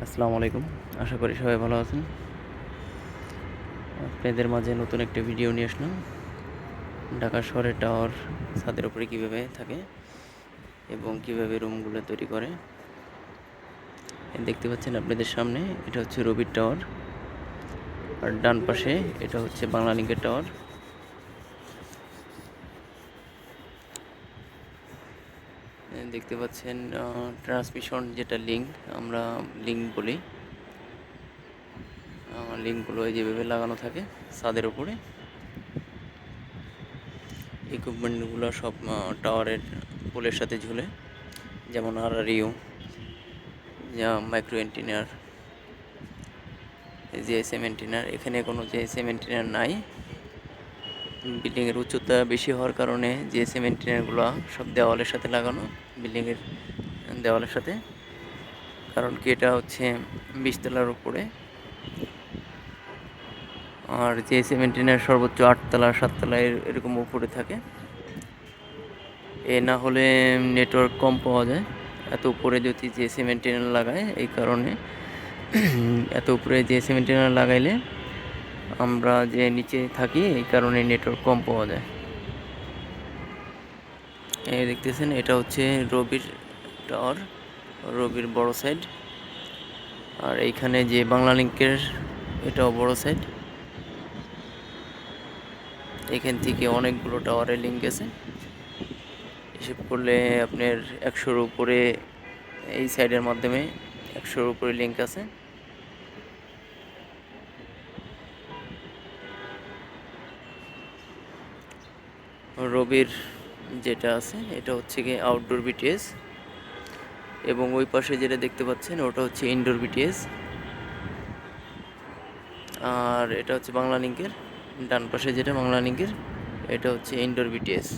আসসালামু আলাইকুম। আশা করি সবাই ভালো আছেন। আপনাদের মাঝে নতুন একটা ভিডিও নিয়ে আসলাম। ঢাকা শহরের টাওয়ার ছাদের উপরে কীভাবে থাকে এবং কীভাবে রুমগুলো তৈরি করে। দেখতে পাচ্ছেন আপনাদের সামনে, এটা হচ্ছে রবির টাওয়ার, আর ডান পাশে এটা হচ্ছে বাংলা লিংকের টাওয়ার। দেখতে পাচ্ছেন ট্রান্সমিশন যেটা লিঙ্ক, আমরা লিঙ্ক বলি। লিঙ্কগুলো যেভাবে লাগানো থাকে ছাদের উপরে। ইকুইপমেন্টগুলো সব টাওয়ারের পোলের সাথে ঝুলে, যেমন RRU, মাইক্রো এন্টিনার, জিএসএম এন্টিনার। এখানে কোনো জিএসএম এন্টিনার নাই। বিল্ডিংয়ের উচ্চতা বেশি হওয়ার কারণে জিএসএম এন্টিনারগুলো সব দেওয়ালের সাথে লাগানো, বিল্ডিংয়ের দেওয়ালের সাথে। কারণ কি, এটা হচ্ছে 20 তলার উপরে, আর জিএসএম এন্টিনার সর্বোচ্চ 8 তলা 7 তলা এরকম উপরে থাকে। এ না হলে নেটওয়ার্ক কম পাওয়া যায়। এত উপরে যদি জিএসএম এন্টিনার লাগায়, এই কারণে এত উপরে জিএসএম এন্টিনার লাগাইলে আমরা যে নিচে থাকি, এই কারণে নেটওয়ার্ক কম পাওয়া যায়। এই দেখতেছেন, এটা হচ্ছে রবির টাওয়ার, রবির বড় সাইড। আর এইখানে যে বাংলা লিংকের, এটাও বড় সাইড। এখান থেকে অনেকগুলো টাওয়ারের লিঙ্ক আছে। হিসেব করলে আপনার 100-র উপরে, এই সাইডের মাধ্যমে 100-র উপরে লিঙ্ক আছে। রবির যেটা আছে, এটা হচ্ছে গিয়ে আউটডোর বিটিএস, এবং ওই পাশে যেটা দেখতে পাচ্ছেন ওটা হচ্ছে ইনডোর বিটিএস। আর এটা হচ্ছে বাংলা লিংকের, ডান পাশে যেটা বাংলা লিংকের, এটা হচ্ছে ইনডোর বিটিএস।